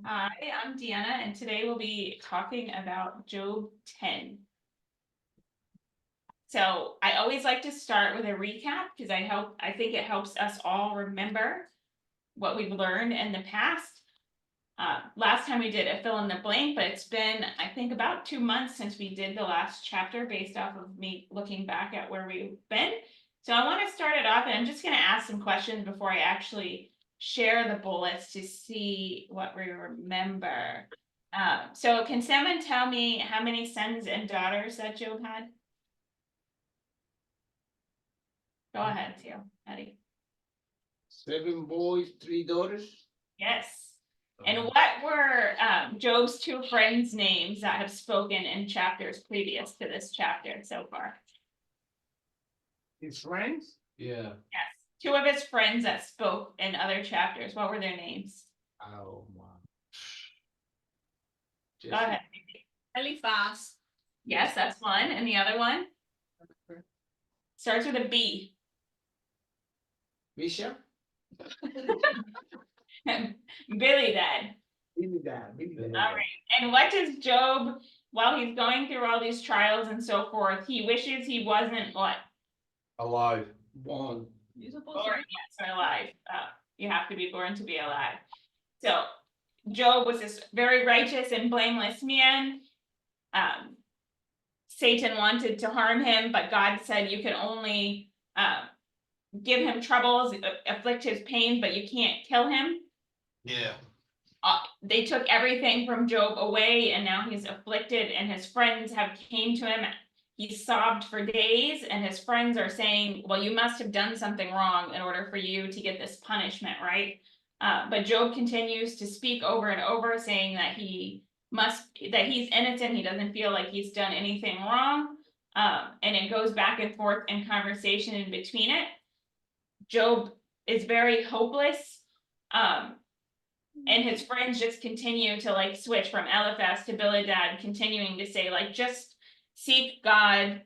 Hi, I'm Deanna, and today we'll be talking about Job 10. So I always like to start with a recap because I think it helps us all remember what we've learned in the past. Last time we did a fill in the blank, but it's been, I think, about 2 months since we did the last chapter based off of me looking back at where we've been. So I want to start it off, and I'm just going to ask some questions before I actually share the bullets to see what we remember. So can someone tell me how many sons and daughters that Job had? Go ahead, Theo, Eddie. 7 boys, 3 daughters. Yes. And what were Job's 2 friends' names that have spoken in chapters previous to this chapter so far? His friends? Yeah. Yes. 2 of his friends that spoke in other chapters. What were their names? Oh, wow. Go ahead. Eliphaz. Yes, that's one. And the other one? Starts with a B. Bishop? Billy Dad. Billy Dad. Billy Dad. All right. And what does Job, while he's going through all these trials and so forth, he wishes he wasn't what? Alive. Born. You're supposed Born, yes, or alive. You have to be born to be alive. So Job was this very righteous and blameless man. Satan wanted to harm him, but God said you can only give him troubles, afflict his pain, but you can't kill him. Yeah. They took everything from Job away, and now he's afflicted, and his friends have came to him. He sobbed for days, and his friends are saying, well, you must have done something wrong in order for you to get this punishment, right? But Job continues to speak over and over, saying that he's innocent. He doesn't feel like he's done anything wrong. And it goes back and forth in conversation in between it. Job is very hopeless. And his friends just continue to like switch from Eliphaz to Bildad, continuing to say, like, just seek God,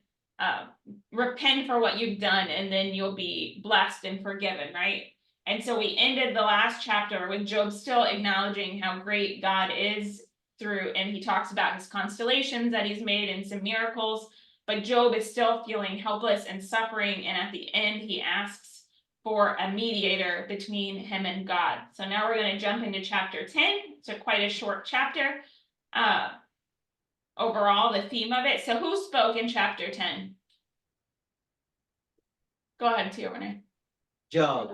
repent for what you've done, and then you'll be blessed and forgiven, right? And so we ended the last chapter with Job still acknowledging how great God is through, and he talks about his constellations that he's made and some miracles, but Job is still feeling helpless and suffering, and at the end he asks for a mediator between him and God. So now we're going to jump into chapter 10. It's quite a short chapter. Overall, the theme of it. So who spoke in chapter 10? Go ahead, Tia Renee. Job.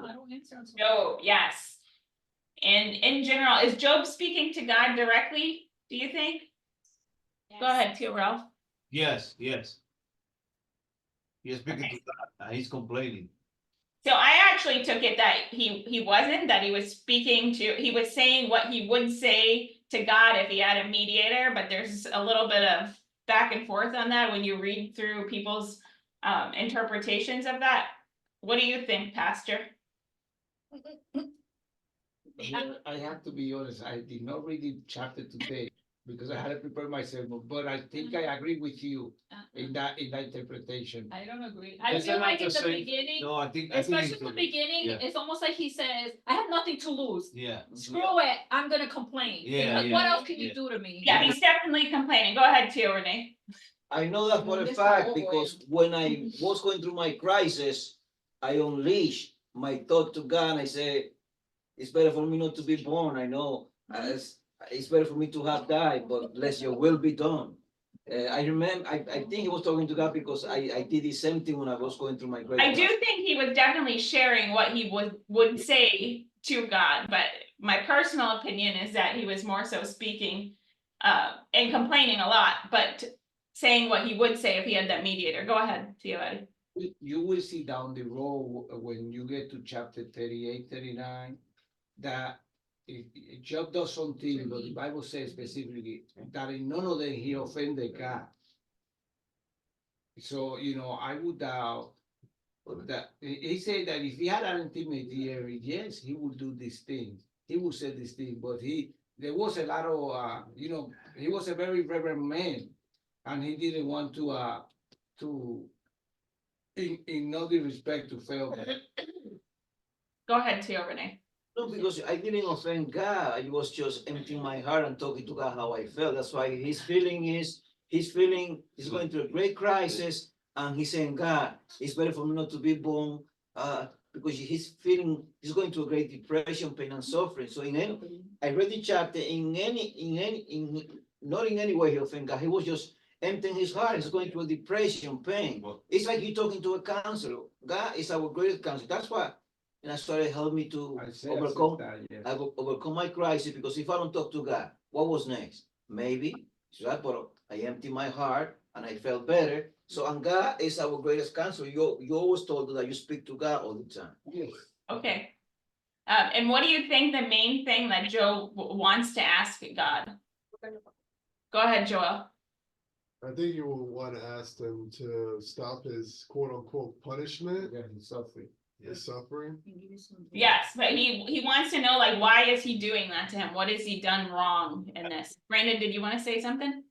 Job, yes. And in general, is Job speaking to God directly, do you think? Yes. Go ahead, Tia Ralph. Yes. He's speaking to God. He's complaining. So I actually took it that he wasn't, that he was speaking to, he was saying what he would say to God if he had a mediator, but there's a little bit of back and forth on that when you read through people's interpretations of that. What do you think, Pastor? I have to be honest, I did not read the chapter today because I had to prepare myself, but I think I agree with you in that interpretation. I don't agree. I Is feel that like not in the the same- beginning, No, I think especially he's in the beginning, yeah. it's almost like he says, I have nothing to lose. Yeah. Screw it, I'm gonna complain. Yeah, Because yeah, what else can yeah. you do to me? Yeah, he's definitely complaining. Go ahead, Tia Renee. I know that for a Yes, fact I because when I was going through my crisis, I unleashed my thought to God and I said, it's better for me not to be born. I know it's better for me to have died, but let your will be done. I remember, I think he was talking to God because I did the same thing when I was going through my great I do think he was definitely sharing what he would say to God, but my personal opinion is that he was more so speaking and complaining a lot, but saying what he would say if he had that mediator. Go ahead, Theo Eddie. You will see down the road when you get to chapter 38, 39, that if Job does something, but the Bible says specifically that in none of them he offended God. So, I would doubt that he said that if he had an intermediary, yes, he would do these things. He would say these things, but there was a lot of, he was a very reverent man, and he didn't want to in no disrespect to fail. Go ahead, Theo Renee. No, because I didn't offend God. I was just emptying my heart and talking to God how I felt. That's why he's going through a great crisis, and he's saying, God, it's better for me not to be born, because he's going through a great depression, pain and suffering. So I read the chapter not in any way he offended God. He was just emptying his heart. He's going through a depression, pain. It's like you're talking to a counselor. God is our greatest counselor. That's why. And I started help me to overcome. I will overcome my crisis, because if I don't talk to God, what was next? Maybe, right? But I empty my heart and I felt better. So, and God is our greatest counselor. You always told that you speak to God all the time. Yes. Okay. And what do you think the main thing that Job wants to ask God? Go ahead, Joel. I think you will want to ask them to stop his quote unquote punishment, Yeah, he's suffering. his suffering. Yes, but he wants to know, like, why is he doing that to him? What has he done wrong in this? Brandon, did you want to say something?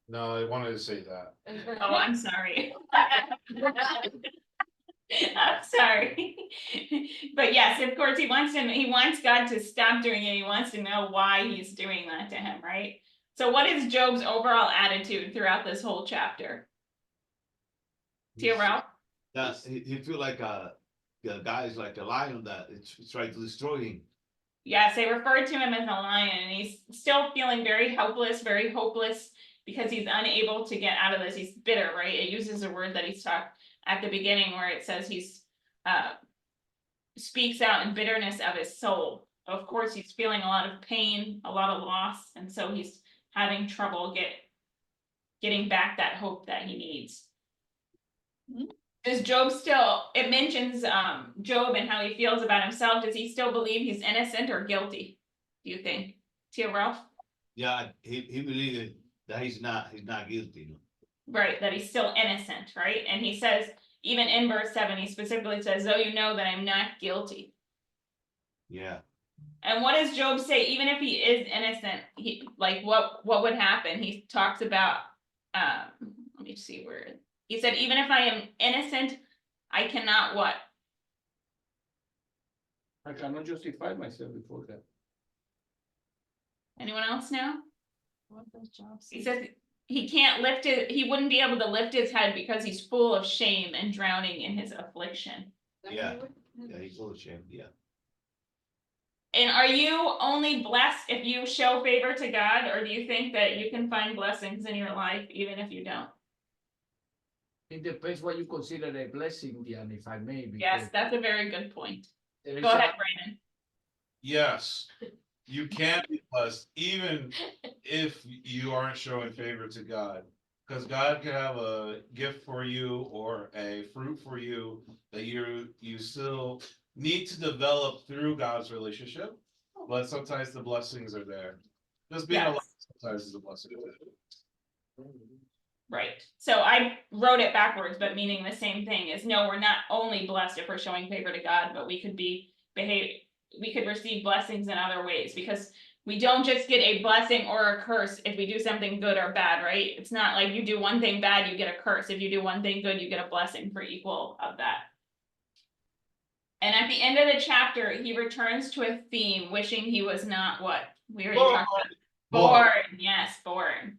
No, I wanted to say that. Oh, I'm sorry. I'm sorry. But yes, of course, he wants God to stop doing it. He wants to know why he's doing that to him, right? So what is Job's overall attitude throughout this whole chapter? Tia Ralph? That he feel like the guy is like a lion that it's trying to destroy him. Yes, they refer to him as a lion, and he's still feeling very helpless, very hopeless, because he's unable to get out of this. He's bitter, right? It uses a word that he's talked at the beginning where it says he's speaks out in bitterness of his soul. Of course, he's feeling a lot of pain, a lot of loss, and so he's having trouble getting back that hope that he needs. Does Job still, it mentions Job and how he feels about himself. Does he still believe he's innocent or guilty, do you think? Tia Ralph? Yeah, he believed that he's not guilty. No? Right, that he's still innocent, right? And he says, even in verse 7, he specifically says, though you know that I'm not guilty. Yeah. And what does Job say? Even if he is innocent, he like what would happen? He talks about let me see where he said, even if I am innocent, I cannot what? I cannot justify myself before God. Anyone else know? What does Job say? He says he can't lift it, he wouldn't be able to lift his head because he's full of shame and drowning in his affliction. Yeah. Yeah, he's full of shame. Yeah. And are you only blessed if you show favor to God, or do you think that you can find blessings in your life even if you don't? It depends what you consider a blessing, Diane, if I may. Yes, that's a very good point. There is Go a- ahead, Brandon. Yes, you can be blessed, even if you aren't showing favor to God. Because God could have a gift for you or a fruit for you that you still need to develop through God's relationship. But sometimes the blessings are there. Just being alive sometimes is a blessing. Right, so I wrote it backwards, but meaning the same thing is, no, we're not only blessed if we're showing favor to God, but we could receive blessings in other ways, because we don't just get a blessing or a curse if we do something good or bad, right? It's not like you do one thing bad, you get a curse. If you do one thing good, you get a blessing for equal of that. And at the end of the chapter, he returns to a theme, wishing he was not what? We already talked about. Born, yes, born.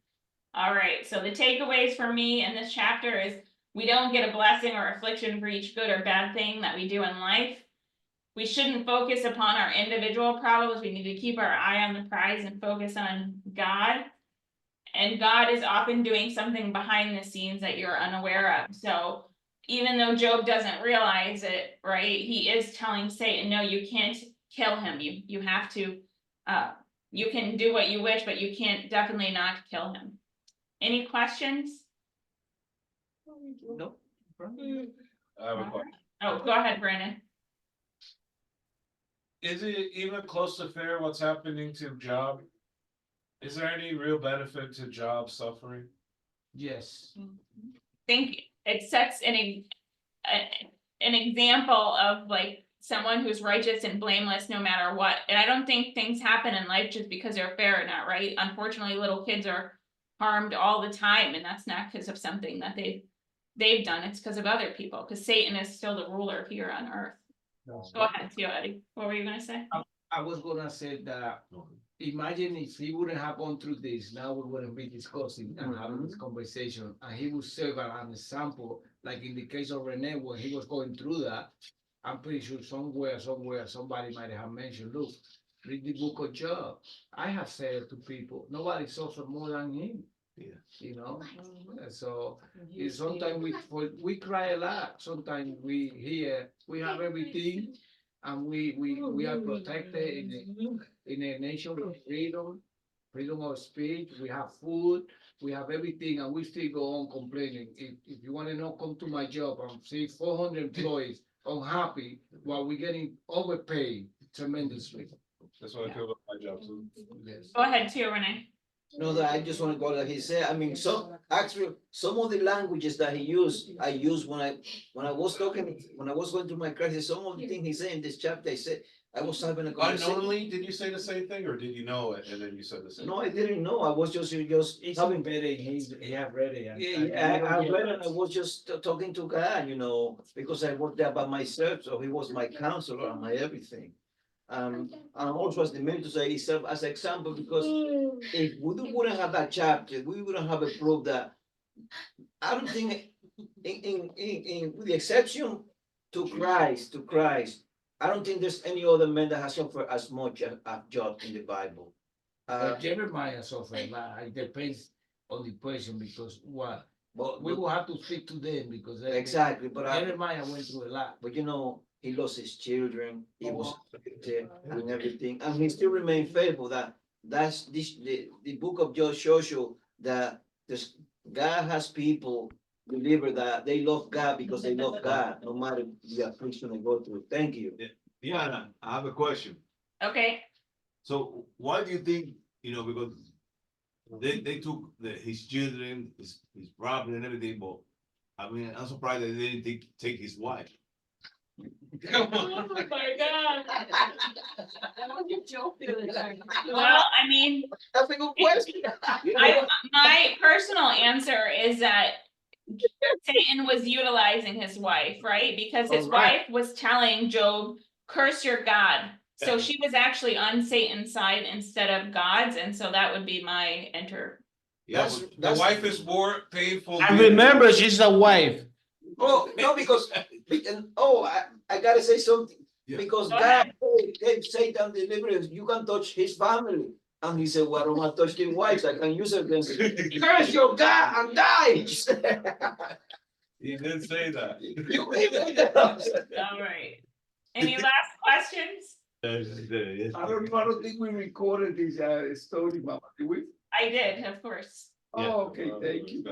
All right, so the takeaways for me in this chapter is we don't get a blessing or affliction for each good or bad thing that we do in life. We shouldn't focus upon our individual problems. We need to keep our eye on the prize and focus on God. And God is often doing something behind the scenes that you're unaware of. So even though Job doesn't realize it, right, he is telling Satan, no, you can't kill him. You have to, you can do what you wish, but you can't definitely not kill him. Any questions? No. I have a question. Oh, go ahead, Brandon. Is it even close to fair what's happening to Job? Is there any real benefit to Job suffering? Yes. Think it sets an example of like someone who's righteous and blameless no matter what. And I don't think things happen in life just because they're fair or not, right? Unfortunately, little kids are harmed all the time, and that's not because of something that they've done. It's because of other people, because Satan is still the ruler here on earth. Go ahead, Tio Eddie. What were you gonna say? I was gonna say that, imagine if he wouldn't have gone through this, now we wouldn't be discussing and having this conversation, and he would serve as an example, like in the case of Rene, when he was going through that. I'm pretty sure somewhere, somebody might have mentioned, look, read the book of Job. I have said to people, nobody suffered more than him. Yeah. You know, so sometimes we cry a lot, sometimes we hear, we have everything. And we are protected in a nation of freedom of speech, we have food, we have everything, and we still go on complaining. If you wanna know, come to my job and see 400 employees unhappy while we're getting overpaid tremendously. That's what I feel about my job too. Yes. Go ahead too, Renee. No, that I just wanna go like he said, I mean, actually, some of the languages that he used, I used when I was talking, when I was going through my crisis, some of the things he said in this chapter, I said, I was having a conversation. Unknowingly, did you say the same thing, or did you know it and then you said the same? No, I didn't know, I was just having. better, he have read it. Yeah, I read it, I was just talking to God, you know, because I worked there by myself, so he was my counselor and my everything. And also as the mentor say, he served as an example, because if we wouldn't have that chapter, we wouldn't have a proof that, I don't think, with the exception to Christ, I don't think there's any other man that has suffered as much as Job in the Bible. Jeremiah suffered a lot, it depends on the person, because what, But we will have to speak to them, because exactly, but Jeremiah went through a lot. But you know, he lost his children, he was afflicted and everything, and he still remained faithful. That's the book of Job shows you that God has people believer that they love God because they love God, no matter the affliction they go through. Thank you. Diana, I have a question. Okay, So why do you think, because they took his children, his property and everything, but I mean, I'm surprised that they didn't take his wife. oh my God. What did Joe feel like? Well, I mean, That's a good question. my personal answer is that Satan was utilizing his wife, right? Because his Alright. wife was telling Job, curse your God. So she was actually on Satan's side instead of God's, and so that would be my Yeah, The wife is more painful. And remember, she's a wife. Oh, no, because, I gotta say something, Yeah. because Go God gave Satan deliverance, you can touch his family. And he said, why don't I touch their wives? I can use it against them. Curse your God and die. He did say that. All right. Any last questions? I don't think we recorded this story, Mama, did we? I did, of course. Oh, okay, thank you.